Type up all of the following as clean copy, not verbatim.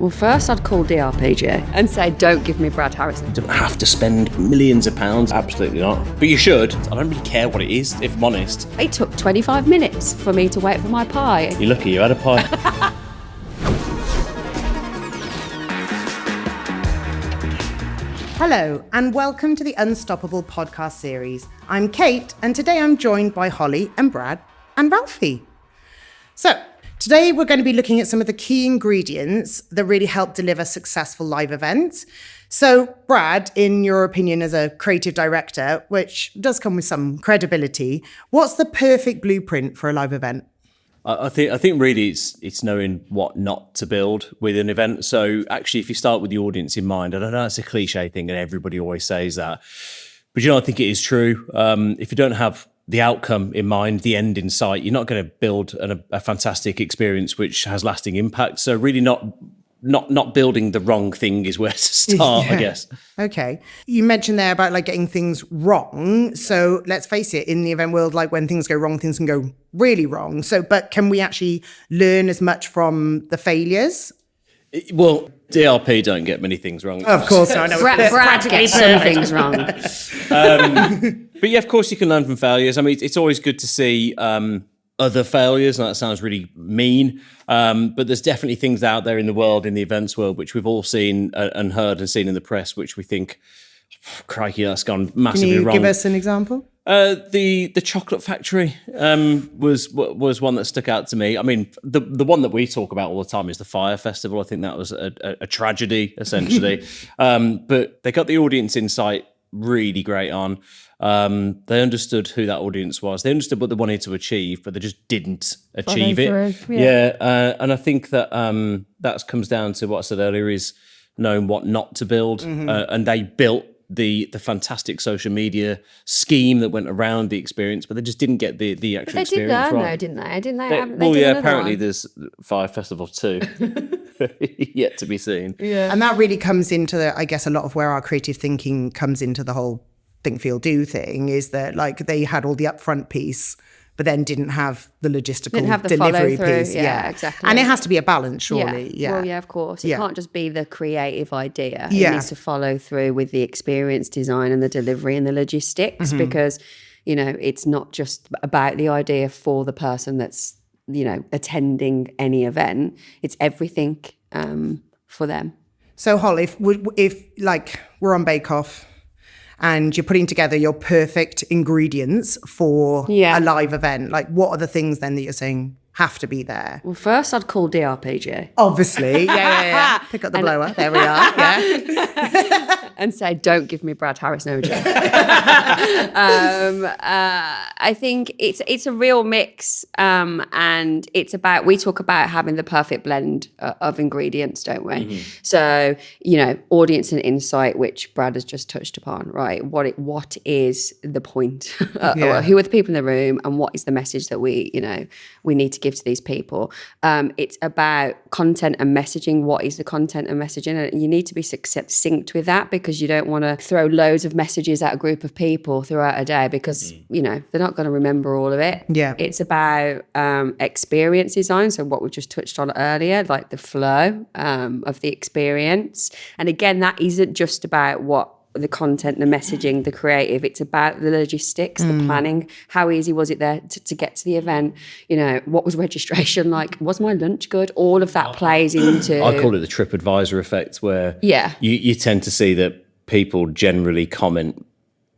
Well, first I'd call DRPG and say, don't give me Brad Harrison. You don't have to spend millions of pounds, absolutely not. But you should. I don't really care what it is, if I'm honest. It took 25 minutes for me to wait for my pie. You're lucky you had a pie. Hello, and welcome to the Unstoppable podcast series. I'm Kate, and today I'm joined by Holly and Brad and Ralphie. So, today we're going to be looking at some of the key ingredients that really help deliver successful live events. So, Brad, in your opinion as a creative director, which does come with some credibility, what's the perfect blueprint for a live event? I think really it's knowing what not to build with an event. So actually, if you start with the audience in mind, and I know it's a cliche thing and everybody always says that, but I think it is true. If you don't have the outcome in mind, the end in sight, you're not going to build a fantastic experience which has lasting impact. So really not building the wrong thing is where to start, I guess. Okay. You mentioned there about like getting things wrong. So let's face it, in the event world, like when things go wrong, things can go really wrong. So, but can we actually learn as much from the failures? Well, DRP don't get many things wrong. Of course, I know. Brad gets some things wrong. But yeah, of course you can learn from failures. I mean, it's always good to see other failures, and that sounds really mean. But there's definitely things out there in the world, in the events world, which we've all seen and heard and seen in the press, which we think, crikey, that's gone massively wrong. Can you give us an example? The chocolate factory was one that stuck out to me. I mean, the one that we talk about all the time is the fire festival. I think that was a tragedy, essentially. But they got the audience insight really great on. They understood who that audience was. They understood what they wanted to achieve, but they just didn't achieve it. Yeah. And I think that that comes down to what I said earlier, is knowing what not to build. And they built the fantastic social media scheme that went around the experience, but they just didn't get the actual experience. They did learn, right. though, didn't they? Apparently there's Fire Festival 2 yet to be seen. Yeah. And that really comes into I guess a lot of where our creative thinking comes into the whole think, feel, do thing, is that like they had all the upfront piece, but then didn't have the logistical delivery piece. Yeah, exactly. And it has to be a balance, surely. Yeah. Well, yeah, of course. It can't just be the creative idea. Yeah. It needs to follow through with the experience design and the delivery and the logistics, because, it's not just about the idea for the person that's, attending any event. It's everything for them. So, Holly, if like we're on Bake Off and you're putting together your perfect ingredients for a live event, like what are the things then that you're saying have to be there? Well, first I'd call DRPG. Obviously. Yeah. Pick up the blower. There we are. Yeah. And say, don't give me Brad Harrison OJ. I think it's a real mix. And we talk about having the perfect blend of ingredients, don't we? Mm-hmm. So, audience and insight, which Brad has just touched upon, right? What is the point? Who are the people in the room, and what is the message that we need to give to these people? It's about content and messaging. What is the content and messaging? And you need to be succinct with that, because you don't want to throw loads of messages at a group of people throughout a day, because they're not going to remember all of it. Yeah. It's about experience design, so what we just touched on earlier, like the flow of the experience. And again, that isn't just about what the content, the messaging, the creative. It's about the logistics, the planning. How easy was it there to get to the event? What was registration like? Was my lunch good? All of that plays into... I call it the TripAdvisor effect, where you tend to see that people generally comment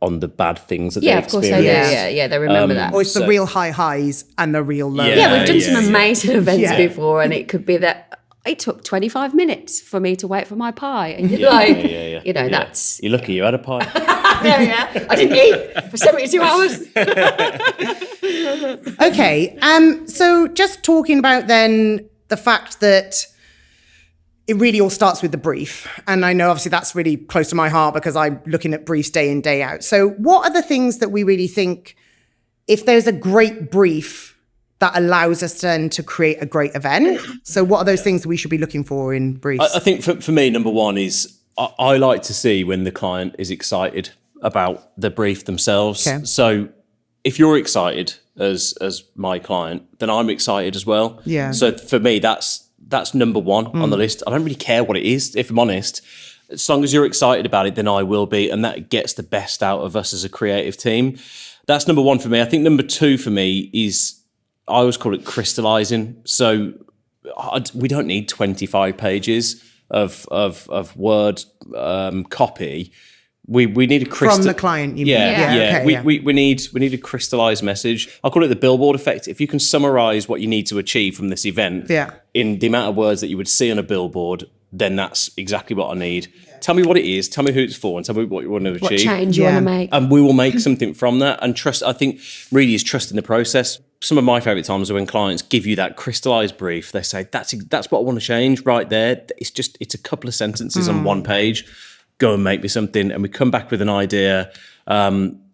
on the bad things that they experience. Of course they do. Yeah, they remember that. Or it's the real high highs and the real lows. Yeah, we've done some amazing events before, and it could be that it took 25 minutes for me to wait for my pie. And you're that's... You're lucky you had a pie. I didn't eat for 72 hours. Okay, so just talking about then the fact that it really all starts with the brief. And I know obviously that's really close to my heart, because I'm looking at briefs day in, day out. So what are the things that we really think, if there's a great brief that allows us then to create a great event? So what are those things that we should be looking for in briefs? I think for me, number one is I like to see when the client is excited about the brief themselves. Okay. So if you're excited as my client, then I'm excited as well. Yeah. So for me, that's that's number one on the list. I don't really care what it is, if I'm honest. As long as you're excited about it, then I will be. And that gets the best out of us as a creative team. That's number one for me. I think number two for me is, I always call it crystallizing. So we don't need 25 pages of Word copy. We need a from the client. You mean? Yeah. Okay, We need a crystallized message. I call it the billboard effect. If you can summarize what you need to achieve from this event in the amount of words that you would see on a billboard, then that's exactly what I need. Tell me what it is, tell me who it's for, and tell me what you want to achieve. What change you want to make. And we will make something from that. And trust, I think, really is trust in the process. Some of my favorite times are when clients give you that crystallized brief. They say, that's what I want to change right there. It's a couple of sentences on one page. Go and make me something. And we come back with an idea.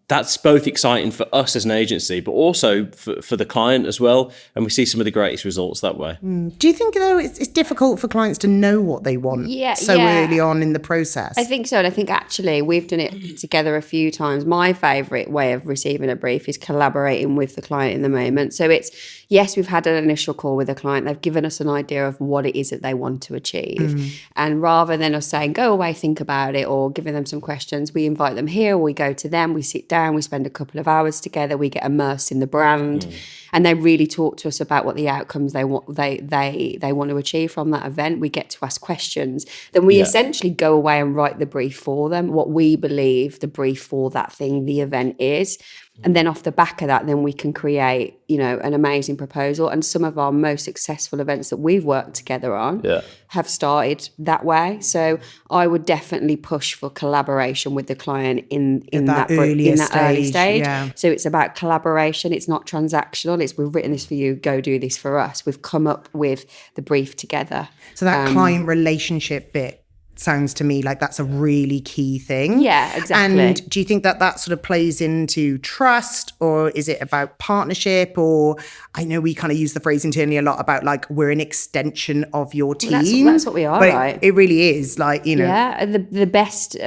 That's both exciting for us as an agency, but also for the client as well. And we see some of the greatest results that way. Do you think, though, it's difficult for clients to know what they want early on in the process? I think so. And I think actually we've done it together a few times. My favourite way of receiving a brief is collaborating with the client in the moment. So it's, yes, we've had an initial call with a client. They've given us an idea of what it is that they want to achieve. And rather than us saying, go away, think about it, or giving them some questions, we invite them here, or we go to them, we sit down, we spend a couple of hours together, we get immersed in the brand, and they really talk to us about what the outcomes they want to achieve from that event. We get to ask questions. Then we essentially go away and write the brief for them, what we believe the brief for that thing, the event is. And then off the back of that, then we can create, an amazing proposal. And some of our most successful events that we've worked together on have started that way. So I would definitely push for collaboration with the client in that early stage. Yeah. So it's about collaboration. It's not transactional. It's, we've written this for you, go do this for us. We've come up with the brief together. So that client relationship bit sounds to me like that's a really key thing. Yeah, exactly. And do you think that sort of plays into trust, or is it about partnership? Or I know we kind of use the phrase internally a lot about like, we're an extension of your team. Well, that's what we are, but right? It really is like, Yeah, the best,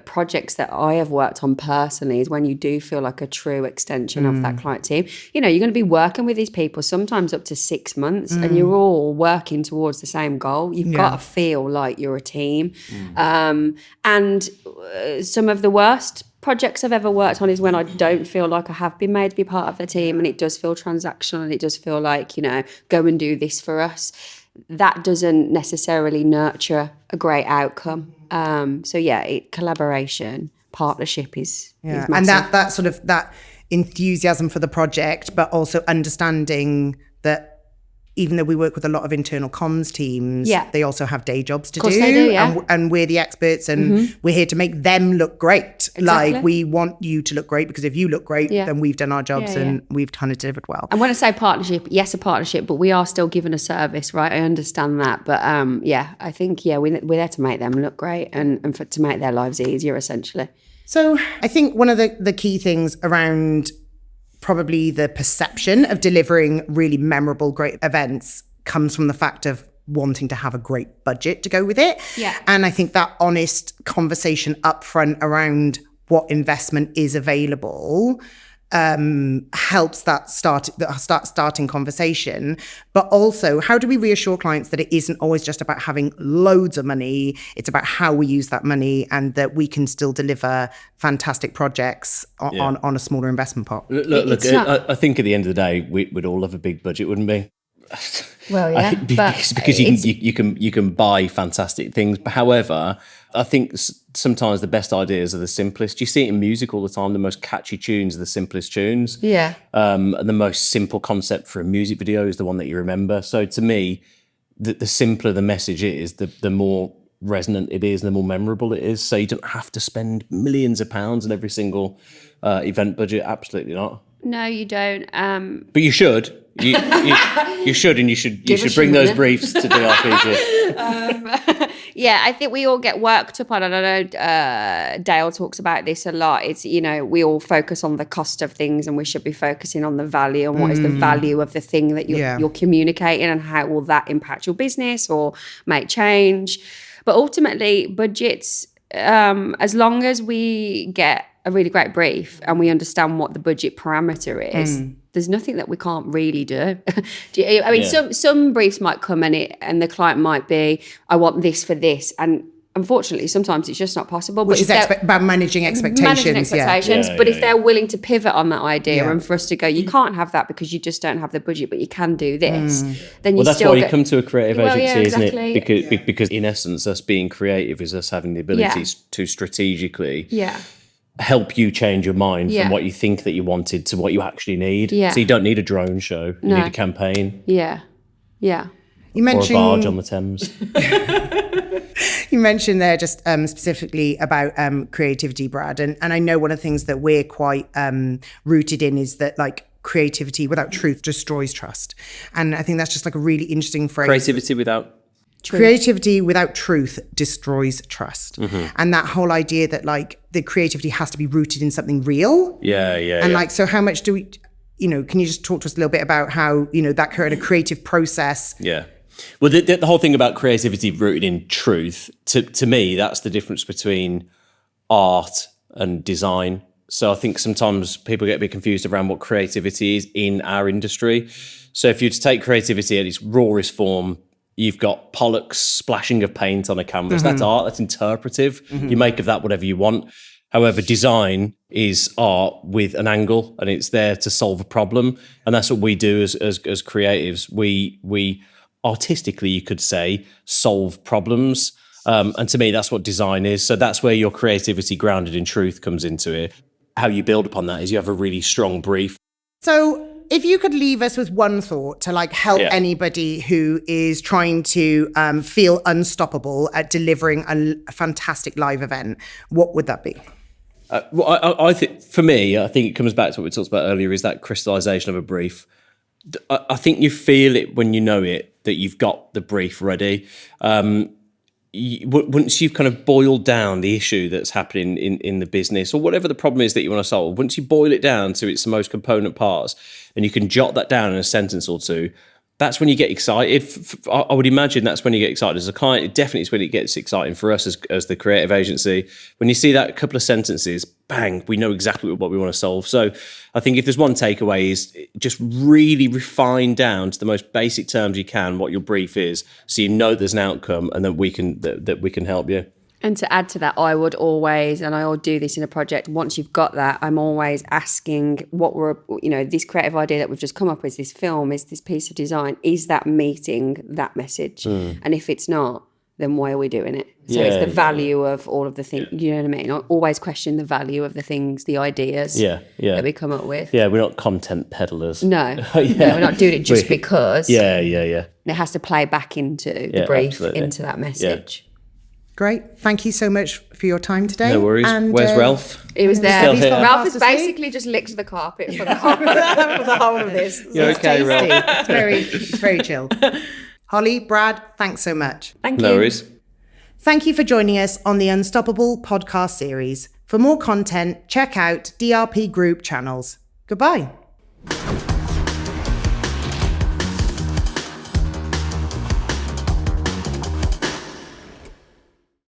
projects that I have worked on personally is when you do feel like a true extension of that client team. You're going to be working with these people sometimes up to 6 months and you're all working towards the same goal. You've got to feel like you're a team. And some of the worst projects I've ever worked on is when I don't feel like I have been made to be part of the team, and it does feel transactional, and it does feel like, go and do this for us. That doesn't necessarily nurture a great outcome. Collaboration, partnership is massive. And that sort of that enthusiasm for the project, but also understanding that even though we work with a lot of internal comms teams, they also have day jobs to do. They do, and we're the experts, and we're here to make them look great. Exactly. Like, we want you to look great, because if you look great, then we've done our jobs and we've kind of delivered well. And when I say partnership, yes, a partnership, but we are still giving a service, right? I understand that. But I think, we're there to make them look great and to make their lives easier, essentially. So I think one of the key things around probably the perception of delivering really memorable, great events comes from the fact of wanting to have a great budget to go with it. Yeah. And I think that honest conversation upfront around what investment is available helps that starting conversation. But also, how do we reassure clients that it isn't always just about having loads of money? It's about how we use that money, and that we can still deliver fantastic projects on a smaller investment pot. Look, I think at the end of the day, we'd all have a big budget, wouldn't we? Well, yeah, because you can buy fantastic things. But however, I think sometimes the best ideas are the simplest. You see it in music all the time. The most catchy tunes are the simplest tunes. Yeah. And the most simple concept for a music video is the one that you remember. So to me, the simpler the message is, the more resonant it is, and the more memorable it is. So you don't have to spend millions of pounds on every single event budget. Absolutely not. No, you don't. But you should. You should, and you should bring those briefs to DRPG. I think we all get worked up on, and I know Dale talks about this a lot. It's, we all focus on the cost of things, and we should be focusing on the value, and what is the value of the thing that you're communicating, and how will that impact your business or make change. But ultimately, budgets, as long as we get a really great brief and we understand what the budget parameter is, there's nothing that we can't really do. Some briefs might come and the client might be, I want this for this. And unfortunately, sometimes it's just not possible. Which is about managing expectations. But if they're willing to pivot on that idea and for us to go, you can't have that because you just don't have the budget, but you can do this, then that's why you come to a creative agency, exactly. isn't it? Because in essence, us being creative is us having the ability to strategically help you change your mind from what you think that you wanted to what you actually need. So you don't need a drone show. You need a campaign. Yeah. You mentioned, or a barge on the Thames. You mentioned there just specifically about creativity, Brad. And I know one of the things that we're quite rooted in is that like creativity without truth destroys trust. And I think that's just like a really interesting phrase. Creativity without truth destroys trust. And that whole idea that like the creativity has to be rooted in something real. And like, so how much do we, can you just talk to us a little bit about how, that kind of creative process? Well, the whole thing about creativity rooted in truth, to me, that's the difference between art and design. So I think sometimes people get a bit confused around what creativity is in our industry. So if you take creativity at its rawest form, you've got Pollock's splashing of paint on a canvas. That's art, that's interpretive. You make of that whatever you want. However, design is art with an angle and it's there to solve a problem. And that's what we do as creatives. We artistically, you could say, solve problems. And to me, that's what design is. So that's where your creativity grounded in truth comes into it. How you build upon that is you have a really strong brief. So if you could leave us with one thought to like help anybody who is trying to feel unstoppable at delivering a fantastic live event, what would that be? I think for me, I think it comes back to what we talked about earlier, is that crystallization of a brief. I think you feel it when you know it, that you've got the brief ready. Once you've kind of boiled down the issue that's happening in the business or whatever the problem is that you want to solve, once you boil it down to its most component parts and you can jot that down in a sentence or two, that's when you get excited. I would imagine that's when you get excited as a client. It definitely is when it gets exciting for us as the creative agency. When you see that couple of sentences, bang, we know exactly what we want to solve. So I think if there's one takeaway is just really refine down to the most basic terms you can what your brief is, so you know there's an outcome and that we can help you. And to add to that, I would always, and I will do this in a project, once you've got that, I'm always asking this creative idea that we've just come up with, this film, is this piece of design, is that meeting that message? And if it's not, then why are we doing it? So it's the value of all of the things, you know what I mean? I always question the value of the things, the ideas that we come up with. Yeah, we're not content peddlers. No, no, we're not doing it just because. Yeah. It has to play back into the brief, into that message. Great. Thank you so much for your time today. No worries. And, where's Ralph? He was there. Ralph has asleep. basically just licked the carpet for the whole of this. You're okay, Ralph? It's very chill. Holly, Brad, thanks so much. Thank you. No worries. Thank you for joining us on the Unstoppable podcast series. For more content, check out DRPGroup channels. Goodbye.